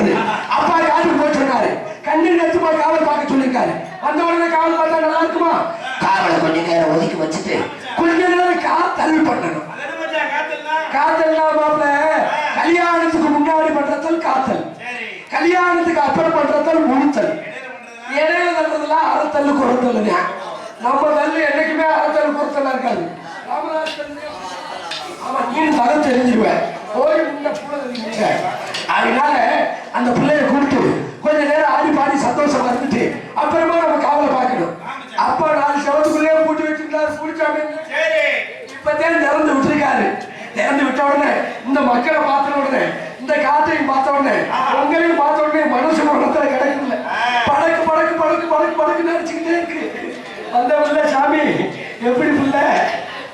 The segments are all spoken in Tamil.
வந்தது. அப்பா காட்டுக்கு போய் சொன்னாரு, கண்ணு எடுத்து போய் காவல் பார்க்க சொல்லிருக்காரு. வந்த உடனே காவல் பார்த்தா நல்லா இருக்குமா? காவலை கொஞ்ச நேரம் ஒதுக்கி வச்சுட்டு கொஞ்ச நேரம் காத்தல் பண்ணணும். காத்தல் மாப்பிள்ள கல்யாணத்துக்கு முன்னாடி பண்றதல் காத்தல், கல்யாணத்துக்கு அப்புறம் பண்றதல் முழுத்தல். இடையில தள்ளுறதுலாம் அறத்தல் குறத்தல். நம்ம தள்ளு என்னைக்குமே அறத்தல் குறத்தல் இருக்காது. ஆமா, நீ தரம் தெரிஞ்சிருவேன். அதனால அந்த பிள்ளைய கூப்பிட்டு கொஞ்ச நேரம் ஆடி பாடி சந்தோஷமா இருந்துட்டு அப்புறமா நம்ம காவலை பார்க்கணும். அப்ப 4 செவத்துக்குள்ளே பூட்டி வச்சிருந்தாரு பூடிச்சாமி. இப்பதான் திறந்து விட்டுருக்காரு. திறந்து விட்ட உடனே இந்த மக்களை பார்த்த உடனே, இந்த காற்றையும் பார்த்த உடனே, உங்களையும் பார்த்த உடனே மனசு இடத்துல கிடைக்கல. படக்கு படக்கு படக்கு படக்கு படக்கு நினைச்சுக்கிட்டே இருக்கு. அந்த பிள்ளை சாமி எப்படி பிள்ளை?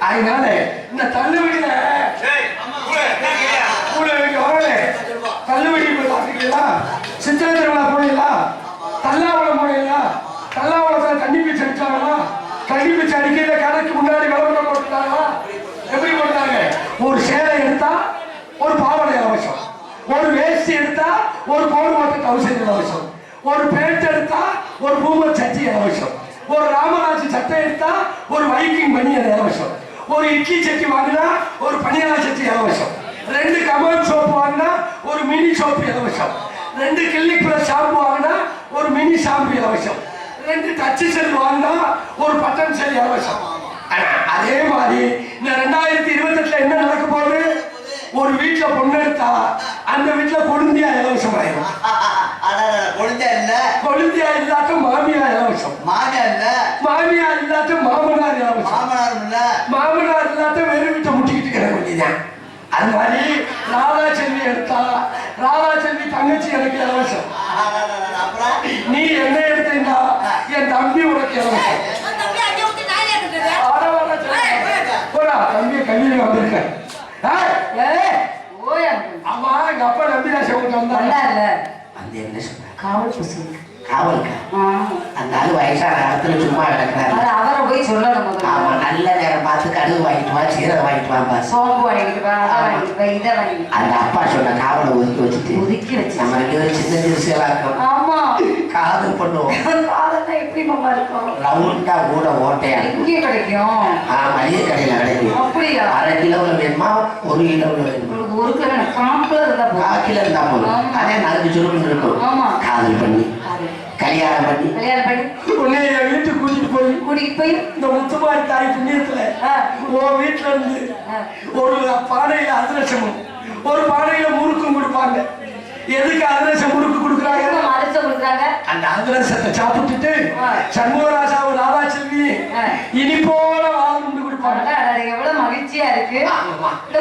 அதனால இந்த தள்ளுவடியில தள்ளுவடி பாத்துக்கிறீங்களா? சித்திரை திருவிழா போனீங்களா? தல்லாவளம் போனீங்களா? தல்லாவளத்துல தண்ணி பீச்சு அடிச்சாங்களா? தண்ணி பீச்சு அடிக்கிற கடைக்கு முன்னாடி விளம்பரம் போட்டுட்டாங்களா? எப்படி போட்டாங்க? ஒரு சேலை எடுத்தா ஒரு பாவடை அவசியம், ஒரு வேஷ்டி எடுத்தா ஒரு கோடு போட்டு அவசியம் அவசியம், ஒரு பேண்ட் எடுத்தா ஒரு பூமர் சட்டி அவசியம், ஒரு ராமராஜ் சட்டை எடுத்தா ஒரு வைக்கிங் பனியன் அவசியம், ஒரு இட்லி சட்டி வாங்கினா ஒரு பனியார சட்டி அவசியம், 2 கமல் சோப்பு வாங்கினா ஒரு மினி சோப்பு அவசியம், 2 கிளினிக் பிளஸ் ஷாம்பு வாங்கினா ஒரு மினி ஷாம்பு அவசியம், 2 டச்சு செல் வாங்கினா ஒரு பட்டன் செல் அவசியம். அதே மாதிரி இந்த 2028 என்ன நடக்க போகுது? ஒரு வீட்டுல பொண்ணு எடுத்தா அந்த வீட்டுல கொழுந்தியா இலவசம் ஆயிடும். கொழுந்தியா இல்லாத மாமியா இலவசம், மாமியா இல்லாத மாமனார் இலவசம், மாமனார் இல்லாத வெறும் வீட்டை முட்டிக்கிட்டு கிட வேண்டியதான். அது மாதிரி ராதா செல்வி எடுத்தா ராதா செல்வி தங்கச்சி எனக்கு இலவசம், நீ என்ன எடுத்தீங்கன்னா என் தம்பி உனக்கு இலவசம். தம்பியை கல்வியில் வந்திருக்க அம்மா எங்க அப்பா நம்பிராச வந்தாங்க. அந்த என்ன சொன்ன காவல் பசங்க காவலுக்கு அந்த ஆளு வயசான இடத்துல சும்மா கிடக்குறாரு. அவரை போய் சொல்லணும். ஆமா, நல்ல நேரம் பார்த்து கடுகு வாங்கிட்டு வா, சீரகம் வாங்கிட்டு வா, சோம்பு வாங்கிட்டு வா, இதை வாங்கி அந்த அப்பா சொன்ன காவலை ஒதுக்கி வச்சு நம்ம 2 பேரும் சின்ன சிறுசெல்லாம் இருக்கும். ஆமா, காதல் பண்ணுவோம். காதல் எப்படி மாமா இருக்கும்? ரவுண்டா கூட ஓட்டையா இங்கே கிடைக்கும். மளிகை கடையில கிடைக்கும். அப்படியா? 1/2 கிலோல வேணுமா 1 கிலோல வேணுமா? 1 கிலோ 4 கிலோ இருந்தா போதும். அதே 4 சுருக்குன்னு இருக்கும். ஆமா, காதல் பண்ணி கல்யாணம் பண்ணி உன்னை என் வீட்டுக்கு கூட்டிட்டு போய் இந்த முத்துமாரி தாய் புண்ணியத்துல உன் வீட்டுல இருந்து ஒரு பானையில அதிரசமும் ஒரு பானையில முறுக்கும் கொடுப்பாங்க. எதுக்கு அதிரசம் முறுக்கு கொடுக்குறாங்க? அந்த அதிரசத்தை சாப்பிட்டுட்டு சண்முகராஜாவும் ராதா செல்வி இனிப்போல வாழ்ந்து கொடுப்பாங்க. எவ்வளவு மகிழ்ச்சியா இருக்கு. இந்த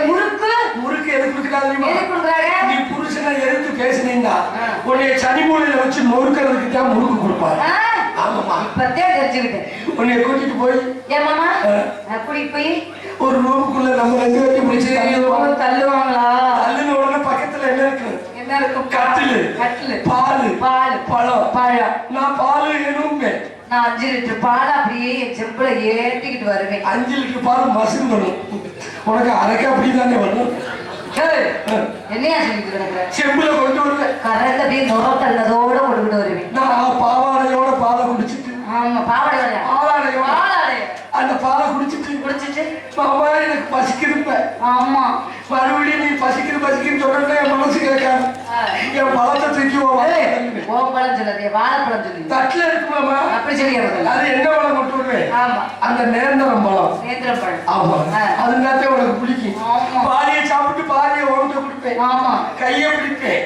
முறுக்கு எதுக்கு கொடுக்குறாங்க? நீ புருஷனை எதிர்த்து பேசினீங்கன்னா உன்னைய சனி மூலையில வச்சு நொறுக்கிறதுக்கு தான் முறுக்கு கொடுப்பாங்க. ஆமாமா, இப்பத்தே தெரிஞ்சுக்கிட்டேன். உன்னைய கூட்டிட்டு போய் ஏமாமா கூட்டிட்டு போய் ஒரு ரூமுக்குள்ள நம்ம 2 பேரும் பிடிச்சி தள்ளுவாங்களா? தள்ளுன உடனே பக்கத்துல என்ன இருக்கு? கட்டிலு பால் பழம். நான் பால் வேணும்பே. நான் 5 லிட்டர் பால் அப்படியே என் செம்புல ஏற்றிக்கிட்டு வருவேன். 5 லிட்டர் பால் மசுன்னு வரும். உனக்கு அரைக்க அப்படிதானே வரும். என்னையா சொல்லிட்டு கிடக்குற? செம்புல கொண்டு வருவேன். கரெக்ட் அப்படியே நுரத்தல்லதோட கொண்டுகிட்டு வருவேன். நான் பாவாடையோட பாலை குடிச்சிட்டு. ஆமா, பாவாடையோட அந்த பாலை குடிச்சிட்டு மாமா எனக்கு பசிக்குதுப்ப. ஆமா, மறுபடியும் நீ பசிக்குன்னு சொல்ற என் மனசு கேட்காது. என் பழத்தை தூக்கி பழம் சொல்லாது, வாழைப்பழம் சொல்லி தட்டுல இருக்குமாமா. அப்படி சொல்லி அது என்ன பழம் கொண்டு வருவேன்? ஆமா, அந்த நேந்திரம் பழம். ஆமா, அதுனாத்தே உனக்கு பிடிக்கும். பாலியை சாப்பிட்டு பாலியை உடம்பு குடிப்பேன். ஆமா, கையை பிடிப்பேன்.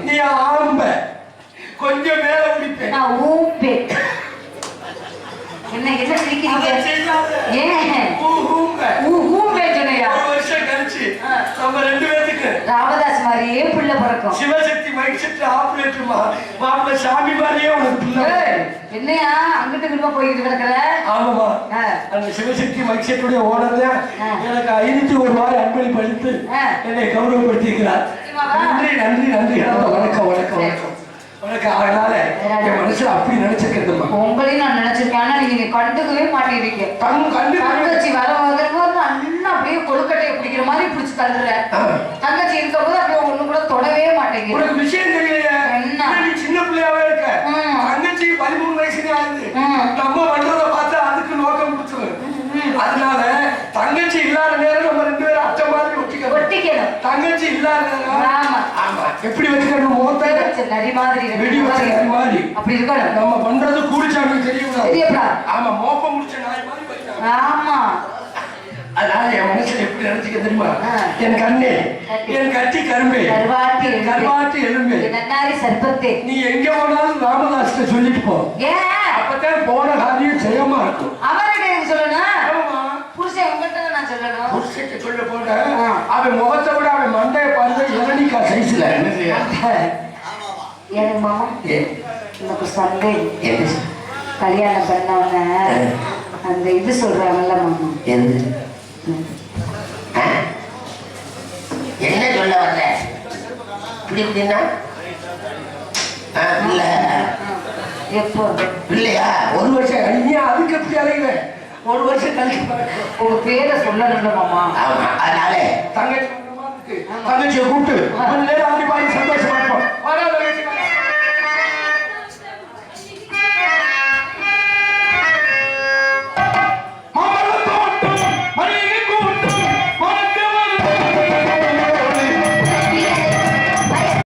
நீ ஆம்ப கொஞ்சம் மேல பிடிப்பேன். நான் ஊப்பேன். என்ன சிரிக்கிறீங்க? நம்ம 2 பேருக்கு ராமதாஸ் மாதிரியே புள்ள பிறக்கும். சிவசக்தி மைக்செட் ஆபரேட்டர்மா மாப்பிள்ள சாமி மாதிரியே உனக்கு புள்ள. என்னையா அங்கிட்டு இங்கிட்டு போயிட்டு கிடக்குற? ஆமாமா, அந்த சிவசக்தி மைக்செட்டுடைய ஓனர் தான் எனக்கு 501 ரூபாய் அன்பளிப்பு அளித்து என்னை கௌரவப்படுத்தியிருக்கிறார். நன்றி. வணக்கம். அதனால என் மனசுல அப்படி நினைச்சிருக்கேன். உங்களையும் நான் நினைச்சிருக்கேன். ஆனா நீங்க கண்டுக்கவே மாட்டேங்கிறீங்க. தங்கச்சி வரும்போது அண்ணா அப்படியே கொழுக்கட்டையை பிடிக்கிற மாதிரி பிடிச்சு தள்ளுற. தங்கச்சி இருக்க போது அப்படியே ஒண்ணு கூட தொடவே மாட்டேங்குது. உனக்கு விஷயம் தெரியலையா? தெரியாது. நம்ம பண்றதை பார்த்தா அதுக்கு நோக்கம் முடிச்சிடும். அதனால தங்கச்சி இல்லாத நேரம் நம்ம 2 பேரும் அச்ச மாதிரி ஒட்டிக்கணும். தங்கச்சி இல்லாத நேரம் ஆமா எப்படி வச்சுக்கணும்? மோத்த நரி மாதிரி வெடி வச்ச நரி மாதிரி அப்படி இருக்கணும். நம்ம பண்றது கூடிச்சாமி தெரியுமா? ஆமா மோப்ப முடிச்ச நாய் மாதிரி வைக்கணும். ஆமா அதனால என் மனசுல எப்படி நினைச்சுக்க தெரியுமா? என் கண்ணே, என் கட்டி கரும்பே, கருவாட்டி எலும்பே, நன்னாரி சர்பத்தே, நீ எங்க போனாலும் ராமதாஸ்கிட்ட சொல்லிட்டு போ. அப்பதான் போன காரியம் ஜெயமா இருக்கும். அவர்கிட்ட எனக்கு சொல்லணும். புருஷன் உங்ககிட்ட நான் சொல்லணும். புருஷன் சொல்ல போன அவன் முகத்தை விட அவன் மண்டைய பார்த்து இளநிக்கா சைஸ்ல என்ன செய்ய? எனக்கு மாமா எனக்கு சந்தேகம். கல்யாணம் பண்ணவன அந்த இது சொல்றாங்கல்ல மாமா, என்ன சொல்ல வரல? இப்படின்னா எப்போ இல்லையா? 1 வருஷம் கழிஞ்சா அதுக்கு எப்படி அலைவேன்? 1 வருஷம் கழிச்சு உங்க பேரை சொல்லணும்ல மாமா. ஆமா அதனால தங்கச்சியை கூப்பிட்டு அப்படி பாடி